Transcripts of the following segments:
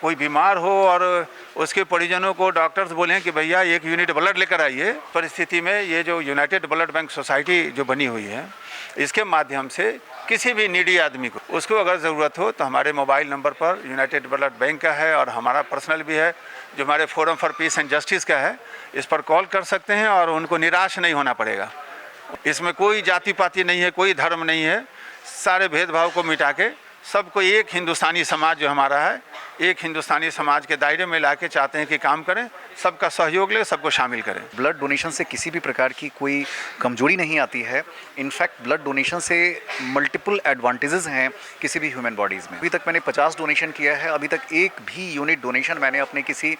कोई बीमार हो और उसके परिजनों को डॉक्टर्स बोलें कि भैया 1 यूनिट ब्लड लेकर आइए, परिस्थिति में ये जो यूनाइटेड ब्लड बैंक सोसाइटी जो बनी हुई है, इसके माध्यम से किसी भी नीडी आदमी को उसको अगर ज़रूरत हो तो हमारे मोबाइल नंबर पर यूनाइटेड ब्लड बैंक का है और हमारा पर्सनल भी है जो हमारे forum for piece and justice का है, इस पर कॉल कर सकते हैं और उनको निराश नहीं होना पड़ेगा। इसमें कोई जाति पाति नहीं है, कोई धर्म नहीं है, सारे भेदभाव को मिटा के सबको एक हिंदुस्तानी समाज जो हमारा है, एक हिंदुस्तानी समाज के दायरे में लाके चाहते हैं कि काम करें, सबका सहयोग ले, सबको शामिल करें। ब्लड डोनेशन से किसी भी प्रकार की कोई कमजोरी नहीं आती है। इनफैक्ट ब्लड डोनेशन से मल्टीपल एडवांटेजेस हैं किसी भी ह्यूमन बॉडीज़ में। अभी तक मैंने 50 डोनेशन किया है, अभी तक एक भी यूनिट डोनेशन मैंने अपने किसी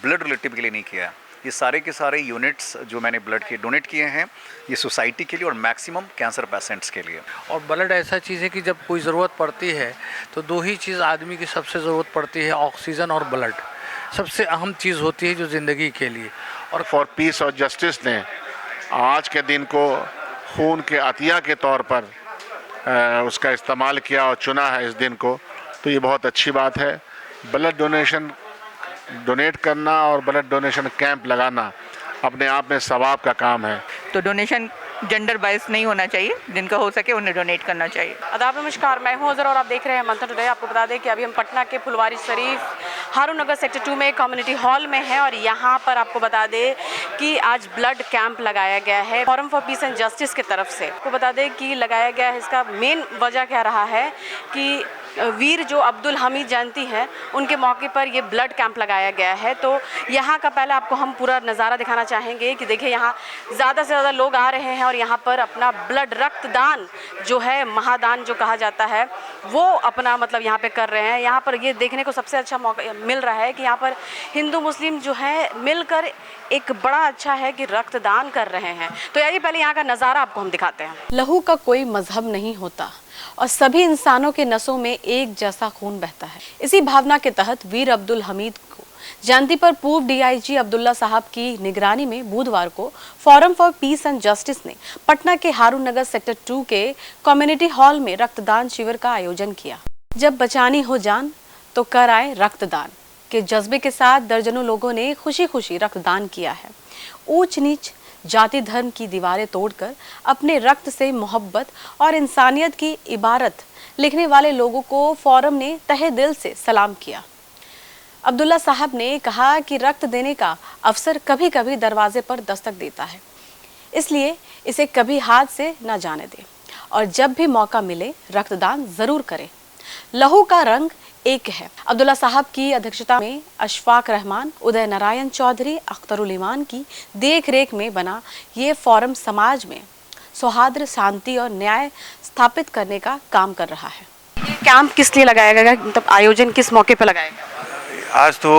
ब्लड रिलेटिव के लिए नहीं किया है। ये सारे के सारे यूनिट्स जो मैंने ब्लड के डोनेट किए हैं ये सोसाइटी के लिए और मैक्सिमम कैंसर पेशेंट्स के लिए। और ब्लड ऐसा चीज़ है कि जब कोई ज़रूरत पड़ती है तो दो ही चीज़ आदमी की सबसे ज़रूरत पड़ती है, ऑक्सीजन और ब्लड। सबसे अहम चीज़ होती है जो ज़िंदगी के लिए। और फॉर पीस और जस्टिस ने आज के दिन को खून के अतिया के तौर पर उसका इस्तेमाल किया और चुना है इस दिन को, तो ये बहुत अच्छी बात है। ब्लड डोनेट करना और ब्लड डोनेशन कैंप लगाना अपने आप में सवाब का काम है। तो डोनेशन जेंडर बाइस नहीं होना चाहिए, जिनका हो सके उन्हें डोनेट करना चाहिए। आदाब नमस्कार, मैं हूं अज़र और आप देख रहे हैं मंथन टुडे। आपको बता दें कि अभी हम पटना के फुलवारी शरीफ हारून नगर सेक्टर 2 में कम्युनिटी हॉल में हैं और यहां पर आपको बता दें कि आज ब्लड कैंप लगाया गया है forum for piece and justice की तरफ से। आपको बता दें कि लगाया गया है, इसका मेन वजह क्या रहा है कि वीर जो अब्दुल हमीद जयंती है उनके मौके पर ये ब्लड कैंप लगाया गया है। तो यहाँ का पहले आपको हम पूरा नज़ारा दिखाना चाहेंगे कि देखिए यहाँ ज़्यादा से ज़्यादा लोग आ रहे हैं और यहाँ पर अपना ब्लड रक्तदान जो है, महादान जो कहा जाता है, वो अपना मतलब यहाँ पे कर रहे हैं। यहाँ पर ये देखने को सबसे अच्छा मौका मिल रहा है कि यहाँ पर हिंदू मुस्लिम जो है मिलकर एक बड़ा अच्छा है कि रक्तदान कर रहे हैं। तो यार पहले यहाँ का नज़ारा आपको हम दिखाते हैं। लहू का कोई मजहब नहीं होता और सभी इंसानों के नसों में एक जैसा खून बहता है। इसी भावना के तहत वीर अब्दुल हमीद को जयंती पर पूर्व डीआईजी अब्दुल्ला साहब की निगरानी में बुधवार को forum for piece and justice ने पटना के हारून नगर सेक्टर 2 के कम्युनिटी हॉल में रक्तदान शिविर का आयोजन किया। जब बचानी हो जान तो कर आए रक्तदान के जज्बे के साथ दर्जनों लोगों ने खुशी खुशी रक्तदान किया है। ऊंच नीच, जाति धर्म की दीवारें तोड़कर अपने रक्त से मोहब्बत और इंसानियत की इबारत लिखने वाले लोगों को फोरम ने तहे दिल से सलाम किया। अब्दुल्ला साहब ने कहा कि रक्त देने का अवसर कभी कभी दरवाजे पर दस्तक देता है, इसलिए इसे कभी हाथ से न जाने दें और जब भी मौका मिले रक्तदान जरूर करें। लहू का रंग एक है। अब्दुल्ला साहब की अध्यक्षता में अशफाक रहमान, उदय नारायण चौधरी, अख्तरुल ईमान की देख रेख में बना ये फोरम समाज में सौहार्द, शांति और न्याय स्थापित करने का काम कर रहा है। ये कैंप किस लिए लगाया गया, मतलब आयोजन किस मौके पर लगाया गया? आज तो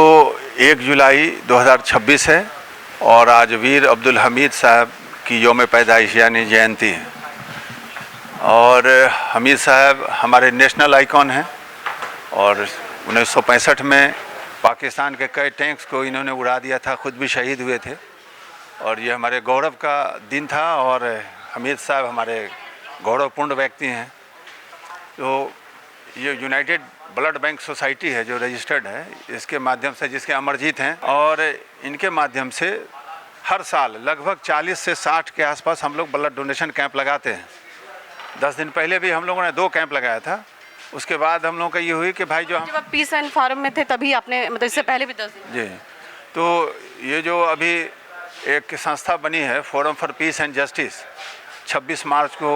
1 जुलाई 2026 है और आज वीर अब्दुल हमीद साहब की यौम पैदाइश यानी जयंती है। और हमीद साहब हमारे नेशनल आइकॉन हैं और 1965 में पाकिस्तान के कई टैंक्स को इन्होंने उड़ा दिया था, खुद भी शहीद हुए थे और ये हमारे गौरव का दिन था और हमीद साहब हमारे गौरवपूर्ण व्यक्ति हैं। तो ये यूनाइटेड ब्लड बैंक सोसाइटी है जो रजिस्टर्ड है, इसके माध्यम से, जिसके अमरजीत हैं, और इनके माध्यम से हर साल लगभग 40 से 60 के आसपास हम लोग ब्लड डोनेशन कैंप लगाते हैं। 10 दिन पहले भी हम लोगों ने 2 कैंप लगाया था। उसके बाद हम लोगों का ये हुई कि भाई जो हम जब आप पीस एंड फोरम में थे तभी आपने, मतलब इससे पहले भी 10 दिन? जी, तो ये जो अभी एक संस्था बनी है forum for piece and justice, 26 मार्च को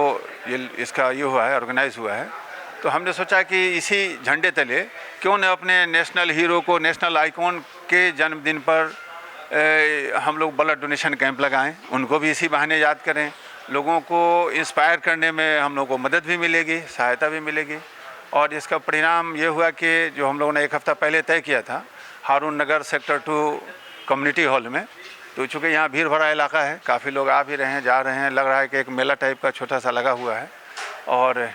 ये इसका ये हुआ है, ऑर्गेनाइज हुआ है। तो हमने सोचा कि इसी झंडे तले क्यों न अपने नेशनल हीरो को, नेशनल आइकॉन के जन्मदिन पर हम लोग ब्लड डोनेशन कैंप लगाएं, उनको भी इसी बहाने याद करें, लोगों को इंस्पायर करने में हम लोगों को मदद भी मिलेगी, सहायता भी मिलेगी। और इसका परिणाम ये हुआ कि जो हम लोगों ने 1 हफ़्ता पहले तय किया था हारून नगर सेक्टर 2 कम्युनिटी हॉल में, तो चूँकि यहाँ भीड़ भरा इलाका है, काफ़ी लोग आ भी रहे हैं, जा रहे हैं, लग रहा है कि एक मेला टाइप का छोटा सा लगा हुआ है और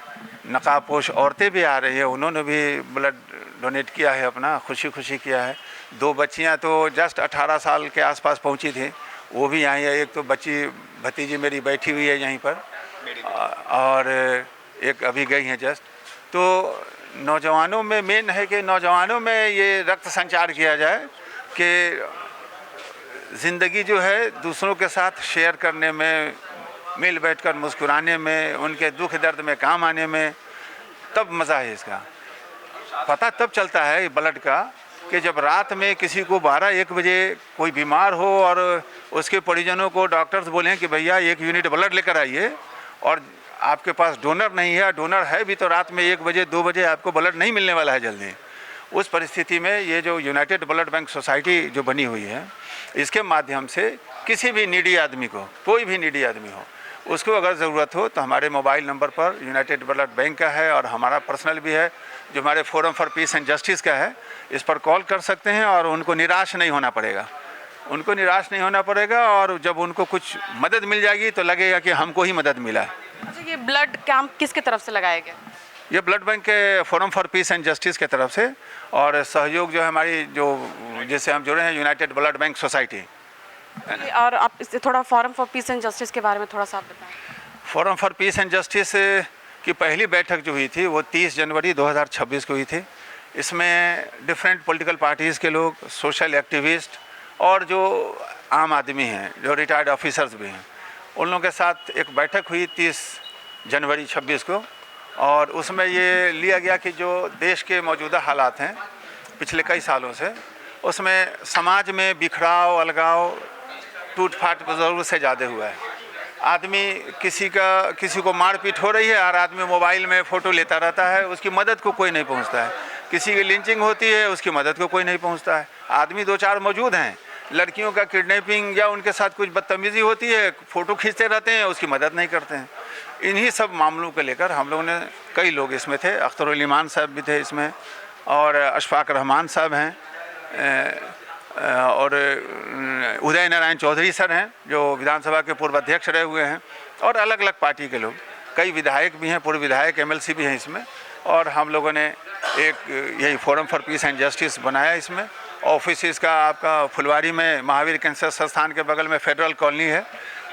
नकाबपोश औरतें भी आ रही है, उन्होंने भी ब्लड डोनेट किया है, अपना खुशी खुशी किया है। 2 बच्चियाँ तो जस्ट 18 साल के आसपास पहुँची थी, वो भी यहाँ है। एक तो बच्ची भतीजी मेरी बैठी हुई है यहीं पर और एक अभी गई हैं जस्ट। तो नौजवानों में मेन है कि नौजवानों में ये रक्त संचार किया जाए कि ज़िंदगी जो है दूसरों के साथ शेयर करने में, मिल बैठकर मुस्कुराने में, उनके दुख दर्द में काम आने में, तब मज़ा है इसका। पता तब चलता है ब्लड का कि जब रात में किसी को 12-1 बजे कोई बीमार हो और उसके परिजनों को डॉक्टर्स बोलें कि भैया 1 यूनिट ब्लड लेकर आइए, और आपके पास डोनर नहीं है, डोनर है भी तो रात में 1 बजे 2 बजे आपको ब्लड नहीं मिलने वाला है जल्दी। उस परिस्थिति में ये जो यूनाइटेड ब्लड बैंक सोसाइटी जो बनी हुई है, इसके माध्यम से किसी भी नीडी आदमी को, कोई भी नीडी आदमी हो, उसको अगर ज़रूरत हो तो हमारे मोबाइल नंबर पर यूनाइटेड ब्लड बैंक का है और हमारा पर्सनल भी है जो हमारे forum for piece and justice का है, इस पर कॉल कर सकते हैं और उनको निराश नहीं होना पड़ेगा। उनको निराश नहीं होना पड़ेगा और जब उनको कुछ मदद मिल जाएगी तो लगेगा कि हमको ही मदद मिला है। अच्छा, ये ब्लड कैंप किसके तरफ से लगाया गया? ये ब्लड बैंक के forum for piece and justice के तरफ से, और सहयोग जो है हमारी जो जिससे हम जुड़े हैं यूनाइटेड ब्लड बैंक सोसाइटी। और आप इससे थोड़ा forum for piece and justice के बारे में थोड़ा सा आप बताएं। Forum for piece and justice की पहली बैठक जो हुई थी वो 30 जनवरी 2026 को हुई थी। इसमें डिफरेंट पॉलिटिकल पार्टीज़ के लोग, सोशल एक्टिविस्ट और जो आम आदमी हैं, जो रिटायर्ड ऑफिसर्स भी हैं, उन लोगों के साथ एक बैठक हुई 30 जनवरी 26 को, और उसमें ये लिया गया कि जो देश के मौजूदा हालात हैं पिछले कई सालों से, उसमें समाज में बिखराव, अलगाव, टूट फाट ज़रूर से ज़्यादा हुआ है। आदमी किसी को मारपीट हो रही है और आदमी मोबाइल में फ़ोटो लेता रहता है, उसकी मदद को कोई नहीं पहुंचता है। किसी की लिंचिंग होती है, उसकी मदद को कोई नहीं पहुंचता है। आदमी 2-4 मौजूद हैं, लड़कियों का किडनैपिंग या उनके साथ कुछ बदतमीज़ी होती है, फ़ोटो खींचते रहते हैं, उसकी मदद नहीं करते हैं। इन्हीं सब मामलों को लेकर हम लोगों ने, कई लोग इसमें थे, अख्तरुल ईमान साहब भी थे इसमें, और अशफाक रहमान साहब हैं, और उदय नारायण चौधरी सर हैं जो विधानसभा के पूर्व अध्यक्ष रहे हुए हैं, और अलग अलग पार्टी के लोग, कई विधायक भी हैं, पूर्व विधायक MLC भी हैं इसमें। और हम लोगों ने एक यही forum for piece and justice बनाया। इसमें ऑफिस इसका आपका फुलवारी में महावीर कैंसर संस्थान के बगल में फेडरल कॉलोनी है,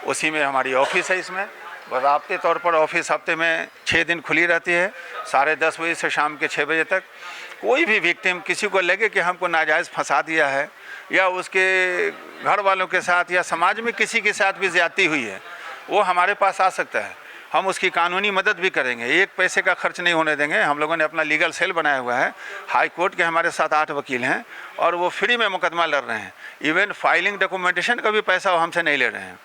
उसी में हमारी ऑफिस है। इसमें बाकायदे तौर पर ऑफिस हफ्ते में 6 दिन खुली रहती है, 10:30 बजे से शाम के 6 बजे तक। कोई भी विक्टिम, किसी को लगे कि हमको नाजायज़ फंसा दिया है या उसके घर वालों के साथ या समाज में किसी के साथ भी ज़्यादती हुई है, वो हमारे पास आ सकता है। हम उसकी कानूनी मदद भी करेंगे, 1 पैसे का खर्च नहीं होने देंगे। हम लोगों ने अपना लीगल सेल बनाया हुआ है, हाई कोर्ट के हमारे साथ 8 वकील हैं और वो फ्री में मुकदमा लड़ रहे हैं। इवन फाइलिंग डॉक्यूमेंटेशन का भी पैसा वो हमसे नहीं ले रहे हैं।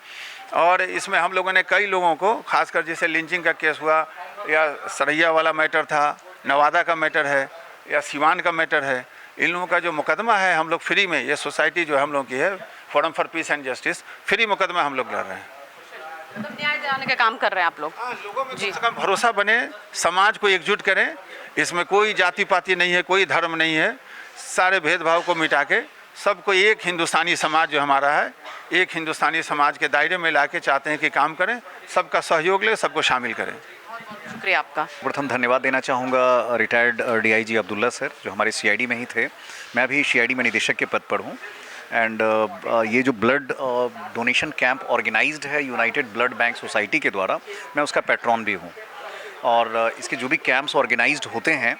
और इसमें हम लोगों ने कई लोगों को, खासकर जैसे लिंचिंग का केस हुआ या सरैया वाला मैटर था, नवादा का मैटर है या सिवान का मैटर है, इन लोगों का जो मुकदमा है हम लोग फ्री में, ये सोसाइटी जो हम लोगों की है forum for piece and justice, free मुकदमा हम लोग लड़ रहे हैं। मतलब न्याय दिलाने का काम कर रहे हैं आप लोग। लोगों में कम से कम भरोसा बने, समाज को एकजुट करें। इसमें कोई जाति पाति नहीं है, कोई धर्म नहीं है, सारे भेदभाव को मिटा के सबको एक हिंदुस्तानी समाज जो हमारा है, एक हिंदुस्तानी समाज के दायरे में लाके चाहते हैं कि काम करें, सबका सहयोग लें, सबको शामिल करें। शुक्रिया आपका। प्रथम धन्यवाद देना चाहूँगा रिटायर्ड DIG अब्दुल्ला सर, जो हमारे CID में ही थे। मैं अभी CID में निदेशक के पद पर हूँ। एंड ये जो ब्लड डोनेशन कैंप ऑर्गेनाइज्ड है यूनाइटेड ब्लड बैंक सोसाइटी के द्वारा, मैं उसका पैट्रॉन भी हूँ। और इसके जो भी कैंप्स ऑर्गेनाइज्ड होते हैं,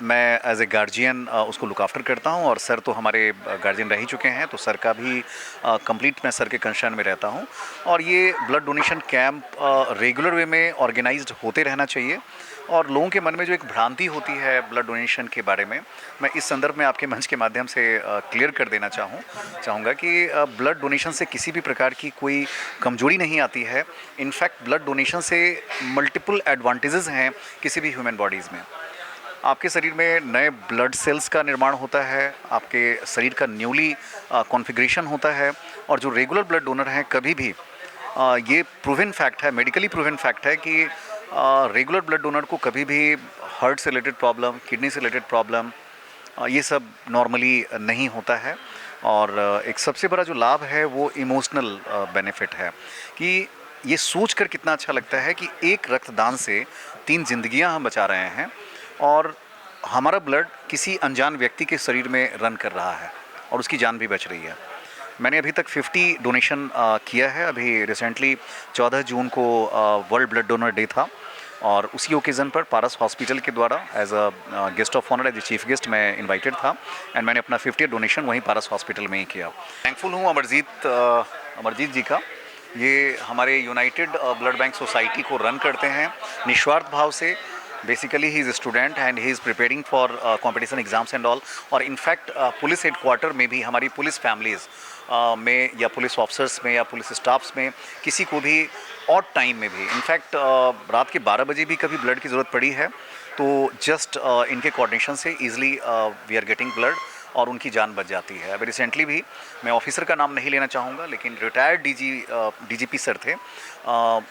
मैं एज ए गार्जियन उसको लुक आफ्टर करता हूं। और सर तो हमारे गार्जियन रह ही चुके हैं, तो सर का भी कंप्लीट मैं सर के कंसर्न में रहता हूं। और ये blood donation camp regular way में ऑर्गेनाइज्ड होते रहना चाहिए। और लोगों के मन में जो एक भ्रांति होती है ब्लड डोनेशन के बारे में, मैं इस संदर्भ में आपके मंच के माध्यम से क्लियर कर देना चाहूँगा कि ब्लड डोनेशन से किसी भी प्रकार की कोई कमजोरी नहीं आती है। इनफैक्ट ब्लड डोनेशन से मल्टीपल एडवांटेजेस हैं किसी भी ह्यूमन बॉडीज़ में। आपके शरीर में नए ब्लड सेल्स का निर्माण होता है, आपके शरीर का न्यूली कॉन्फ़िगरेशन होता है। और जो रेगुलर ब्लड डोनर हैं, कभी भी ये प्रूवन फैक्ट है, मेडिकली प्रूवन फैक्ट है कि रेगुलर ब्लड डोनर को कभी भी हार्ट से रिलेटेड प्रॉब्लम, किडनी से रिलेटेड प्रॉब्लम, ये सब नॉर्मली नहीं होता है। और एक सबसे बड़ा जो लाभ है वो इमोशनल बेनिफिट है कि ये सोचकर कितना अच्छा लगता है कि एक रक्तदान से 3 जिंदगियां हम बचा रहे हैं और हमारा ब्लड किसी अनजान व्यक्ति के शरीर में रन कर रहा है और उसकी जान भी बच रही है। मैंने अभी तक 50 डोनेशन किया है। अभी रिसेंटली 14 जून को वर्ल्ड ब्लड डोनर डे था और उसी ओकेज़न पर पारस हॉस्पिटल के द्वारा as a guest of honour, as a chief guest मैं इनवाइटेड था एंड मैंने अपना 50th डोनेशन वहीं पारस हॉस्पिटल में ही किया। थैंकफुल हूँ अमरजीत जी का। ये हमारे यूनाइटेड ब्लड बैंक सोसाइटी को रन करते हैं निस्वार्थ भाव से। Basically he is a student and he is preparing for competition exams and all. और इनफैक्ट पुलिस हेडक्वार्टर में भी हमारी पुलिस फैमिलीज़ में या पुलिस ऑफिसर्स में या पुलिस स्टाफ्स में किसी को भी ऑड टाइम में भी इनफैक्ट रात के 12 बजे भी कभी ब्लड की ज़रूरत पड़ी है तो जस्ट इनके कोऑर्डिनेशन से easily we are getting blood और उनकी जान बच जाती है। अभी रिसेंटली भी, मैं ऑफिसर का नाम नहीं लेना चाहूँगा, लेकिन रिटायर्ड डीजीपी सर थे,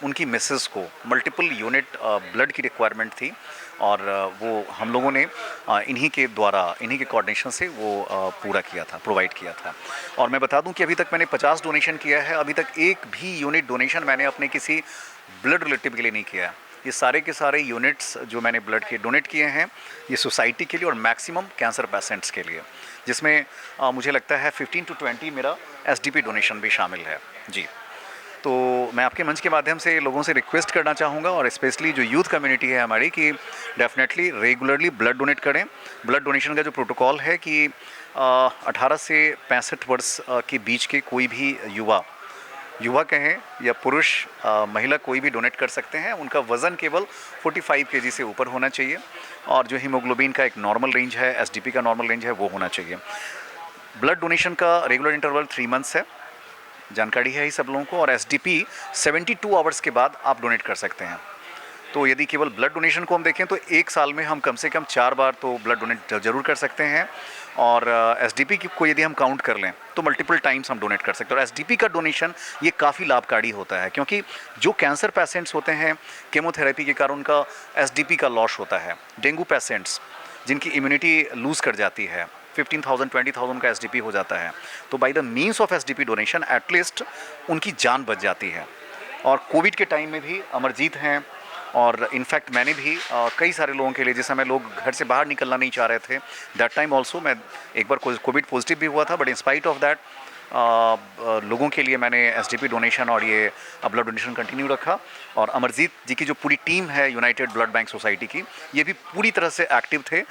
उनकी मिसेस को मल्टीपल यूनिट ब्लड की रिक्वायरमेंट थी और वो हम लोगों ने इन्हीं के कोऑर्डिनेशन से वो पूरा किया था, प्रोवाइड किया था। और मैं बता दूं कि अभी तक मैंने 50 डोनेशन किया है, अभी तक एक भी यूनिट डोनेशन मैंने अपने किसी ब्लड रिलेटिव के लिए नहीं किया है। ये सारे के सारे यूनिट्स जो मैंने ब्लड के डोनेट किए हैं ये सोसाइटी के लिए और मैक्सिमम कैंसर पेशेंट्स के लिए, जिसमें मुझे लगता है 15 to 20 मेरा एसडीपी डोनेशन भी शामिल है जी। तो मैं आपके मंच के माध्यम से लोगों से रिक्वेस्ट करना चाहूँगा और स्पेशली जो यूथ कम्युनिटी है हमारी कि डेफिनेटली रेगुलरली ब्लड डोनेट करें। ब्लड डोनेशन का जो प्रोटोकॉल है कि 18 से 65 वर्ष के बीच के कोई भी युवा कहें या पुरुष महिला कोई भी डोनेट कर सकते हैं। उनका वज़न केवल 45 kg से ऊपर होना चाहिए और जो हीमोग्लोबिन का एक नॉर्मल रेंज है, एसडीपी का नॉर्मल रेंज है, वो होना चाहिए। ब्लड डोनेशन का रेगुलर इंटरवल 3 मंथ्स है, जानकारी है ही सब लोगों को। और एसडीपी 72 आवर्स के बाद आप डोनेट कर सकते हैं। तो यदि केवल ब्लड डोनेशन को हम देखें तो एक साल में हम कम से कम 4 बार तो ब्लड डोनेट ज़रूर कर सकते हैं। और एसडीपी को यदि हम काउंट कर लें तो मल्टीपल टाइम्स हम डोनेट कर सकते हैं। और एसडीपी का डोनेशन ये काफ़ी लाभकारी होता है क्योंकि जो कैंसर पेशेंट्स होते हैं केमोथेरेपी के कारण उनका एसडीपी का लॉस होता है। डेंगू पेशेंट्स जिनकी इम्यूनिटी लूज़ कर जाती है, 15,000 20,000 का एसडीपी हो जाता है, तो by the means of SDP donation at least उनकी जान बच जाती है। और कोविड के टाइम में भी अमरजीत हैं और इनफैक्ट मैंने भी कई सारे लोगों के लिए, जिस समय लोग घर से बाहर निकलना नहीं चाह रहे थे, दैट टाइम ऑल्सो मैं एक बार कोविड पॉजिटिव भी हुआ था, but in spite of that लोगों के लिए मैंने एसडीपी डोनेशन और ये ब्लड डोनेशन कंटिन्यू रखा। और अमरजीत जी की जो पूरी टीम है यूनाइटेड ब्लड बैंक सोसाइटी की, ये भी पूरी तरह से एक्टिव थे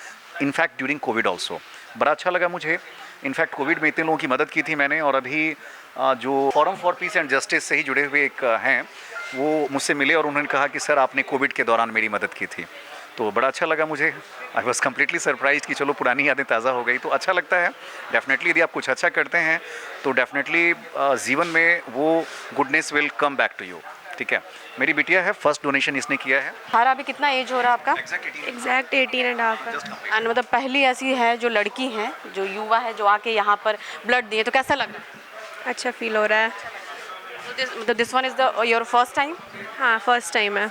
इनफैक्ट ड्यूरिंग कोविड ऑल्सो। बड़ा अच्छा लगा मुझे। इनफैक्ट कोविड में इतने लोगों की मदद की थी मैंने। और अभी जो forum for piece and justice से ही जुड़े हुए एक हैं, वो मुझसे मिले और उन्होंने कहा कि सर आपने कोविड के दौरान मेरी मदद की थी। तो बड़ा अच्छा लगा मुझे। आई वॉज कम्प्लीटली सरप्राइज कि चलो पुरानी यादें ताज़ा हो गई। तो अच्छा लगता है डेफिनेटली। यदि आप कुछ अच्छा करते हैं तो डेफिनेटली जीवन में वो goodness will come back to you. ठीक है, मेरी बिटिया है, फर्स्ट डोनेशन इसने किया है। हमारा अभी कितना एज हो रहा है आपका? एग्जैक्ट 18.5 है। एंड मतलब पहली ऐसी है जो लड़की हैं, जो युवा है, जो आके यहाँ पर ब्लड दिए, तो कैसा लग रहा है? अच्छा फील हो रहा है। तो this one is the your first time? हाँ फर्स्ट टाइम है।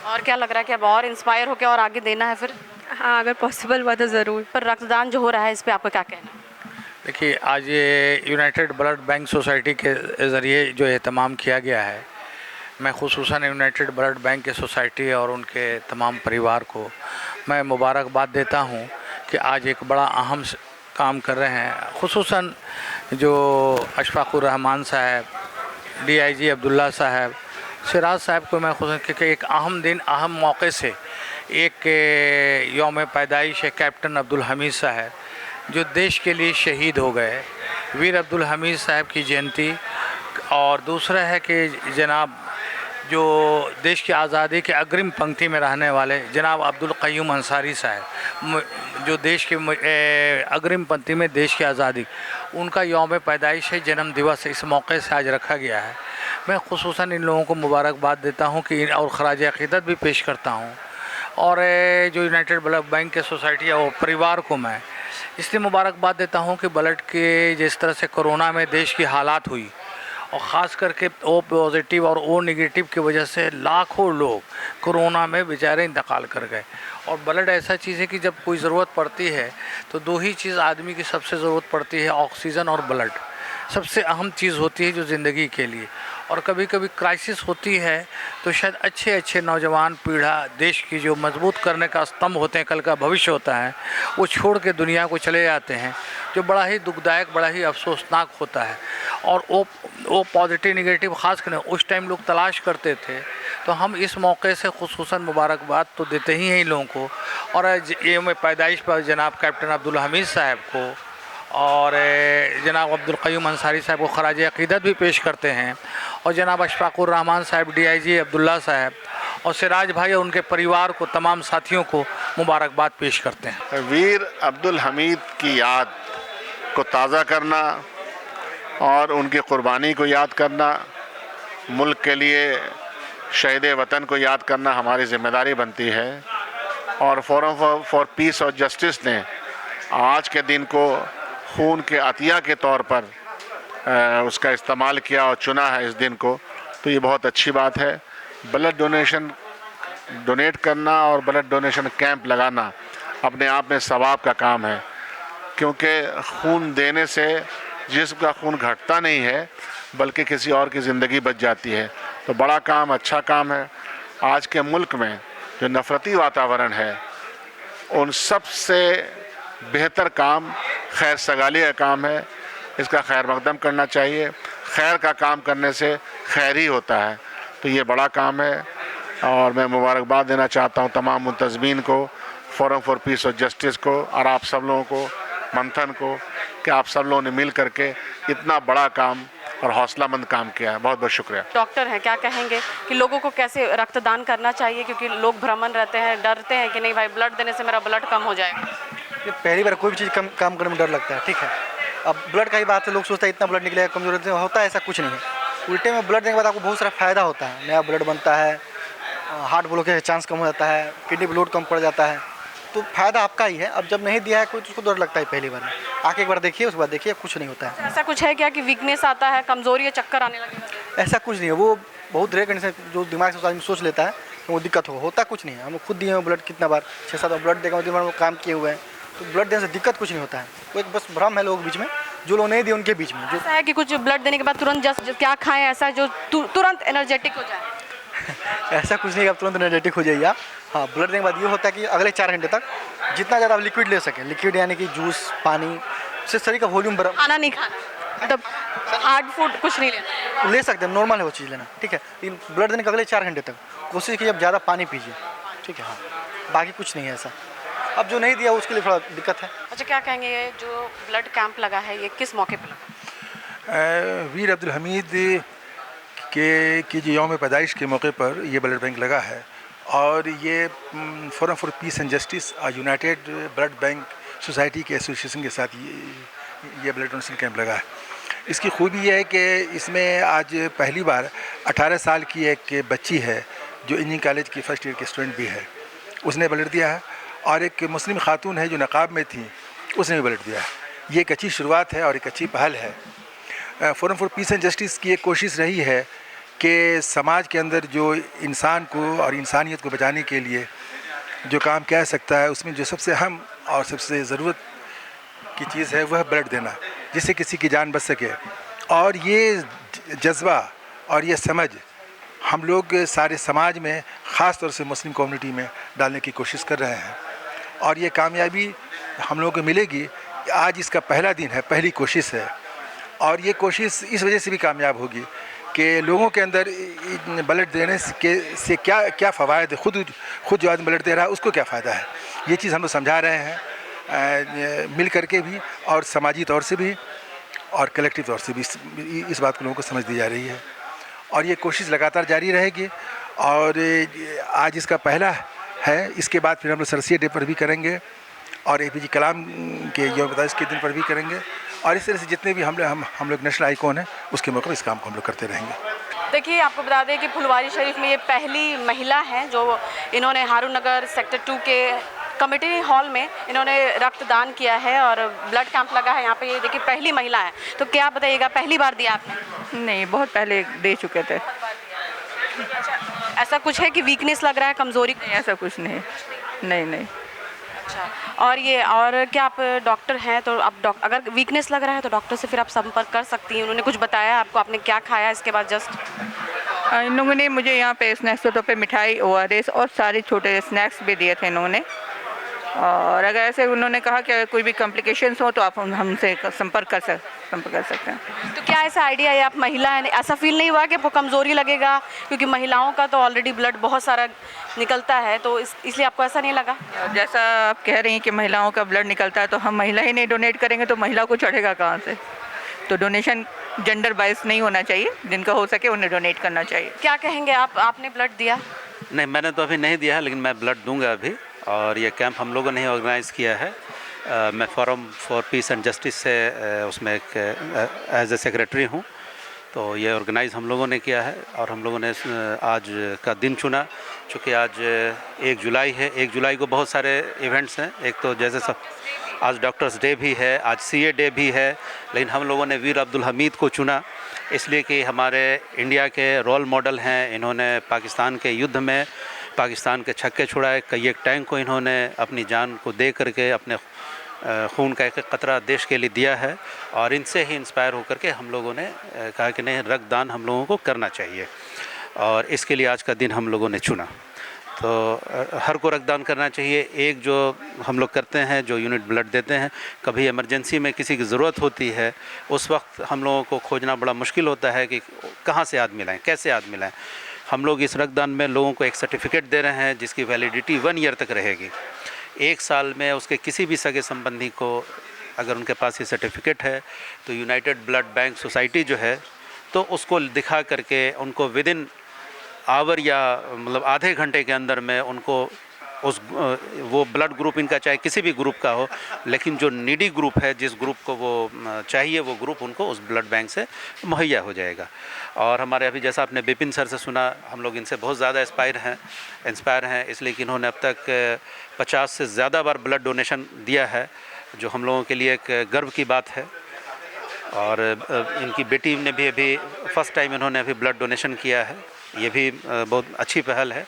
और क्या लग रहा है कि अब और इंस्पायर होकर और आगे देना है फिर? हाँ अगर पॉसिबल हुआ तो ज़रूर। पर रक्तदान जो हो रहा है इस पर आपका क्या कहना है? देखिए, आज ये यूनाइटेड ब्लड बैंक सोसाइटी के ज़रिए जो एहतमाम किया गया है, मैं खुसूसन यूनाइटेड ब्लड बैंक के सोसाइटी और उनके तमाम परिवार को मैं मुबारकबाद देता हूँ कि आज एक बड़ा अहम काम कर रहे हैं। खुसूसन जो अशफाकुर रहमान साहब, डीआईजी अब्दुल्ला साहब, सिराज साहब को मैं खुद क्योंकि एक अहम दिन, अहम मौके से एक यौम पैदाइश है कैप्टन अब्दुल हमीद साहब जो देश के लिए शहीद हो गए, वीर अब्दुल हमीद साहब की जयंती। और दूसरा है कि जनाब जो देश की आज़ादी के अग्रिम पंक्ति में रहने वाले जनाब अब्दुल क़य्यूम अंसारी साहब, जो देश के अग्रिम पंक्ति में देश की आज़ादी, उनका यौम पैदाइश है, जन्म दिवस इस मौके से आज रखा गया है। मैं खुसूसन इन लोगों को मुबारकबाद देता हूं कि और ख़राज अक़ीदत भी पेश करता हूं। और जो यूनाइटेड ब्लड बैंक के सोसाइटी और परिवार को मैं इसलिए मुबारकबाद देता हूं कि ब्लड के जिस तरह से कोरोना में देश की हालात हुई और ख़ास करके ओ पॉजिटिव और ओ नेगेटिव की वजह से लाखों लोग कोरोना में बेचारे इंतकाल कर गए। और ब्लड ऐसा चीज़ है कि जब कोई ज़रूरत पड़ती है तो दो ही चीज़ आदमी की सबसे ज़रूरत पड़ती है, ऑक्सीजन और ब्लड। सबसे अहम चीज़ होती है जो ज़िंदगी के लिए। और कभी कभी क्राइसिस होती है तो शायद अच्छे अच्छे नौजवान पीढ़ा देश की जो मजबूत करने का स्तंभ होते हैं, कल का भविष्य होता है, वो छोड़ के दुनिया को चले जाते हैं, जो बड़ा ही दुखदायक, बड़ा ही अफसोसनाक होता है। और वो पॉजिटिव नेगेटिव ख़ास कर उस टाइम लोग तलाश करते थे। तो हम इस मौके से खुसूसन मुबारकबाद तो देते ही हैं इन लोगों को, और यौम पैदाइश पर जनाब कैप्टन अब्दुल हमीद साहब को और जनाब अब्दुल क़य्यूम अंसारी साहब को ख़राज अक़ीदत भी पेश करते हैं, और जनाब अशफ़ाक़ुर रहमान साहब, DIG अब्दुल्ला साहब और सिराज भाई और उनके परिवार को, तमाम साथियों को मुबारकबाद पेश करते हैं। वीर अब्दुल हमीद की याद को ताज़ा करना और उनकी क़ुरबानी को याद करना, मुल्क के लिए शहीद वतन को याद करना हमारी ज़िम्मेदारी बनती है। और फोरम फॉर पीस और जस्टिस ने आज के दिन को खून के अतिया के तौर पर उसका इस्तेमाल किया और चुना है इस दिन को, तो ये बहुत अच्छी बात है। ब्लड डोनेट करना और ब्लड डोनेशन कैंप लगाना अपने आप में सवाब का काम है, क्योंकि खून देने से जिस्म का खून घटता नहीं है बल्कि किसी और की ज़िंदगी बच जाती है। तो बड़ा काम, अच्छा काम है। आज के मुल्क में जो नफ़रती वातावरण है, उन सब से बेहतर काम खैर सगाली का काम है। इसका खैर मकदम करना चाहिए। खैर का काम करने से खैर ही होता है, तो ये बड़ा काम है। और मैं मुबारकबाद देना चाहता हूँ तमाम मुंतज़मीन को, फोरम फॉर पीस और जस्टिस को और आप सब लोगों को, मंथन को, कि आप सब लोगों ने मिल करके इतना बड़ा काम और हौसलामंद काम किया है। बहुत बहुत शुक्रिया। डॉक्टर हैं, क्या कहेंगे कि लोगों को कैसे रक्तदान करना चाहिए, क्योंकि लोग भ्रमण रहते हैं, डरते हैं कि नहीं भाई ब्लड देने से मेरा ब्लड कम हो जाएगा। ये पहली बार कोई भी चीज़ काम करने में डर लगता है, ठीक है। अब ब्लड का ही बात है, लोग सोचते हैं इतना ब्लड निकलेगा, कमजोर होता है, ऐसा कुछ नहीं है। उल्टे में ब्लड देने के बाद आपको बहुत सारा फ़ायदा होता है। नया ब्लड बनता है, हार्ट ब्लॉकेज का चांस कम हो जाता है, किडनी ब्लड कम पड़ जाता है, तो फ़ायदा आपका ही है। अब जब नहीं दिया है कोई तो उसको डर लगता है पहली बार में। आके एक बार देखिए, उसके बाद देखिए, कुछ नहीं होता है। ऐसा कुछ है क्या कि वीकनेस आता है, कमजोरी या चक्कर आने लगेगा? ऐसा कुछ नहीं है, वो बहुत रेयर कंडीशन जो दिमाग से आदमी सोच लेता है तो वो दिक्कत होता कुछ नहीं है। हम खुद दिए हैं ब्लड, कितना बार 6-7 बार ब्लड देगा, दिन भर में काम किए हुए हैं, तो ब्लड देने से दिक्कत कुछ नहीं होता है। वो एक बस भ्रम है लोगों के बीच में, जो लोग नहीं दिए उनके बीच में। जो ऐसा है कि कुछ ब्लड देने के बाद तुरंत जस्ट क्या खाएं ऐसा जो तुरंत एनर्जेटिक हो जाए? ऐसा कुछ नहीं, आप तुरंत एनर्जेटिक हो जाइए। हाँ, ब्लड देने के बाद ये होता है कि अगले 4 घंटे तक जितना ज़्यादा आप लिक्विड ले सकें, लिक्विड यानी कि जूस, पानी, उससे शरीर का वॉल्यूम खाना नहीं खाना, मतलब हार्ड फूड कुछ नहीं लेना, ले सकते हैं, नॉर्मल है वो चीज़ लेना, ठीक है। लेकिन ब्लड देने के अगले 4 घंटे तक कोशिश कीजिए आप ज़्यादा पानी पीजिए, ठीक है। हाँ, बाकी कुछ नहीं है ऐसा। अब जो नहीं दिया उसके लिए थोड़ा दिक्कत है। अच्छा, क्या कहेंगे ये जो ब्लड कैंप लगा है, ये किस मौके पर लगा? वीर अब्दुल हमीद की जो यौम पैदाइश के मौके पर ये ब्लड बैंक लगा है, और ये forum for piece and justice और यूनाइटेड ब्लड बैंक सोसाइटी के एसोसिएशन के साथ ये ब्लड डोनेशन कैंप लगा है। इसकी खूबी ये है कि इसमें आज पहली बार 18 साल की एक बच्ची है जो इंजीनियरिंग कॉलेज की फर्स्ट ईयर की स्टूडेंट भी है, उसने ब्लड दिया है, और एक मुस्लिम खातून है जो नकाब में थी, उसने भी ब्लड दिया है। ये एक अच्छी शुरुआत है और एक अच्छी पहल है। Forum for piece and justice की एक कोशिश रही है कि समाज के अंदर जो इंसान को और इंसानियत को बचाने के लिए जो काम किया सकता है, उसमें जो सबसे अहम और सबसे ज़रूरत की चीज़ है वह ब्लड देना, जिससे किसी की जान बच सके। और ये जज्बा और ये समझ हम लोग सारे समाज में, ख़ास तौर से मुस्लिम कम्युनिटी में डालने की कोशिश कर रहे हैं, और ये कामयाबी हम लोगों को मिलेगी। आज इसका पहला दिन है, पहली कोशिश है, और ये कोशिश इस वजह से भी कामयाब होगी कि लोगों के अंदर ब्लड देने से क्या फ़वायद है, खुद जो आदमी ब्लड दे रहा है उसको क्या फ़ायदा है, ये चीज़ हम लोग समझा रहे हैं मिल करके भी, और समाजी तौर से भी और कलेक्टिव तौर से भी इस बात को लोगों को समझ दी जा रही है, और ये कोशिश लगातार जारी रहेगी। और आज इसका पहला है, इसके बाद फिर हम लोग सरसिया डे पर भी करेंगे, और APJ कलाम के यौम पैदाइश के दिन पर भी करेंगे, और इस तरह से जितने भी हम लोग नेशनल आइकॉन हैं उसके मौके पर इस काम को हम लोग करते रहेंगे। देखिए, आपको बता दें कि फुलवारी शरीफ में ये पहली महिला हैं जो इन्होंने हारून नगर सेक्टर 2 के कमेटी हॉल में इन्होंने रक्तदान किया है और ब्लड कैंप लगा है यहाँ पे। ये देखिए, पहली महिला है, तो क्या बताइएगा, पहली बार दिया आपने? नहीं, बहुत पहले दे चुके थे। अच्छा, ऐसा कुछ है कि वीकनेस लग रहा है, कमज़ोरी? नहीं, ऐसा कुछ नहीं, नहीं। अच्छा, और ये, और क्या आप डॉक्टर हैं, तो आप अगर वीकनेस लग रहा है तो डॉक्टर से फिर आप संपर्क कर सकती हैं। उन्होंने कुछ बताया आपको, आपने क्या खाया इसके बाद? जस्ट इन लोगों ने मुझे यहाँ पे स्नैक्स के तौर पे मिठाई, ORS और सारे छोटे स्नैक्स भी दिए थे इन्होंने। और अगर ऐसे उन्होंने कहा कि अगर कोई भी कॉम्प्लिकेशंस हो तो आप हमसे संपर्क कर सकते हैं। तो क्या ऐसा आइडिया है, आप महिला हैं, ऐसा फील नहीं हुआ कि आपको कमज़ोरी लगेगा, क्योंकि महिलाओं का तो ऑलरेडी ब्लड बहुत सारा निकलता है, तो इसलिए आपको ऐसा नहीं लगा? जैसा आप कह रही हैं कि महिलाओं का ब्लड निकलता है, तो हम महिला ही नहीं डोनेट करेंगे तो महिला को चढ़ेगा कहाँ से? तो डोनेशन जेंडर बाइस नहीं होना चाहिए, जिनका हो सके उन्हें डोनेट करना चाहिए। क्या कहेंगे आप, आपने ब्लड दिया? नहीं, मैंने तो अभी नहीं दिया है, लेकिन मैं ब्लड दूंगा अभी। और ये कैंप हम लोगों ने ही ऑर्गेनाइज़ किया है। मैं forum for piece and justice से उसमें एक एज ए सेक्रेटरी हूँ। तो ये ऑर्गेनाइज़ हम लोगों ने किया है और हम लोगों ने आज का दिन चुना, चूँकि आज 1 जुलाई है। 1 जुलाई को बहुत सारे इवेंट्स हैं। एक तो जैसे सब आज डॉक्टर्स डे भी है, आज CA डे भी है, लेकिन हम लोगों ने वीर अब्दुल हमीद को चुना इसलिए कि हमारे इंडिया के रोल मॉडल हैं। इन्होंने पाकिस्तान के युद्ध में पाकिस्तान के छक्के छुड़ाए, कई एक टैंक को इन्होंने अपनी जान को दे करके अपने खून का एक कतरा देश के लिए दिया है। और इनसे ही इंस्पायर होकर के हम लोगों ने कहा कि नहीं, रक्तदान हम लोगों को करना चाहिए और इसके लिए आज का दिन हम लोगों ने चुना। तो हर को रक्तदान करना चाहिए। एक जो हम लोग करते हैं, जो यूनिट ब्लड देते हैं, कभी इमरजेंसी में किसी की ज़रूरत होती है, उस वक्त हम लोगों को खोजना बड़ा मुश्किल होता है कि कहाँ से आदमी लाएँ, कैसे आदमी लाएँ। हम लोग इस रक्तदान में लोगों को एक सर्टिफिकेट दे रहे हैं जिसकी वैलिडिटी 1 ईयर तक रहेगी। 1 साल में उसके किसी भी सगे संबंधी को अगर उनके पास ये सर्टिफिकेट है तो यूनाइटेड ब्लड बैंक सोसाइटी जो है, तो उसको दिखा करके उनको विदिन आवर या मतलब आधे घंटे के अंदर में उनको वो ब्लड ग्रुप इनका चाहे किसी भी ग्रुप का हो, लेकिन जो नीडी ग्रुप है, जिस ग्रुप को वो चाहिए, वो ग्रुप उनको उस ब्लड बैंक से मुहैया हो जाएगा। और हमारे अभी जैसा आपने बिपिन सर से सुना, हम लोग इनसे बहुत ज़्यादा इंस्पायर हैं इसलिए कि इन्होंने अब तक 50 से ज़्यादा बार ब्लड डोनेशन दिया है, जो हम लोगों के लिए एक गर्व की बात है। और इनकी बेटी ने भी अभी फर्स्ट टाइम इन्होंने अभी ब्लड डोनेशन किया है, ये भी बहुत अच्छी पहल है।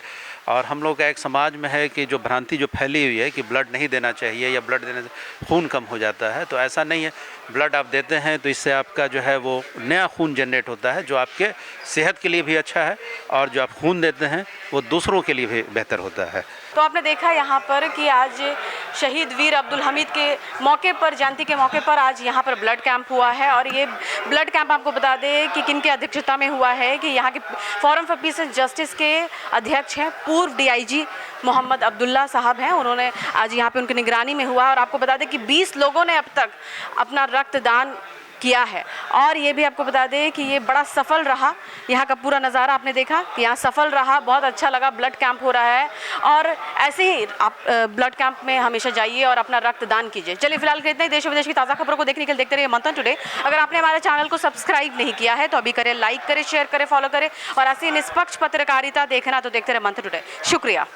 और हम लोग का एक समाज में है कि जो भ्रांति जो फैली हुई है कि ब्लड नहीं देना चाहिए या ब्लड देने से खून कम हो जाता है, तो ऐसा नहीं है। ब्लड आप देते हैं तो इससे आपका जो है वो नया खून जनरेट होता है, जो आपके सेहत के लिए भी अच्छा है, और जो आप खून देते हैं वो दूसरों के लिए भी बेहतर होता है। तो आपने देखा यहाँ पर कि आज शहीद वीर अब्दुल हमीद के मौके पर, जयंती के मौके पर आज यहाँ पर ब्लड कैंप हुआ है। और ये ब्लड कैंप आपको बता दें कि किन के अध्यक्षता में हुआ है, कि यहाँ के forum for piece and justice के अध्यक्ष हैं पूर्व DIG मोहम्मद अब्दुल्ला साहब हैं। उन्होंने आज यहाँ पे उनकी निगरानी में हुआ। और आपको बता दें कि 20 लोगों ने अब तक अपना रक्तदान किया है। और ये भी आपको बता दें कि ये बड़ा सफल रहा। यहाँ का पूरा नज़ारा आपने देखा कि यहाँ सफल रहा, बहुत अच्छा लगा। ब्लड कैंप हो रहा है और ऐसे ही आप ब्लड कैंप में हमेशा जाइए और अपना रक्तदान कीजिए। चलिए फिलहाल के इतना ही। देश विदेश की ताज़ा खबरों को देखने के लिए देखते रहिए मंथन टुडे। अगर आपने हमारे चैनल को सब्सक्राइब नहीं किया है तो अभी करें, लाइक करें, शेयर करें, फॉलो करें। और ऐसी निष्पक्ष पत्रकारिता देखना तो देखते रहे मंथन टुडे। शुक्रिया।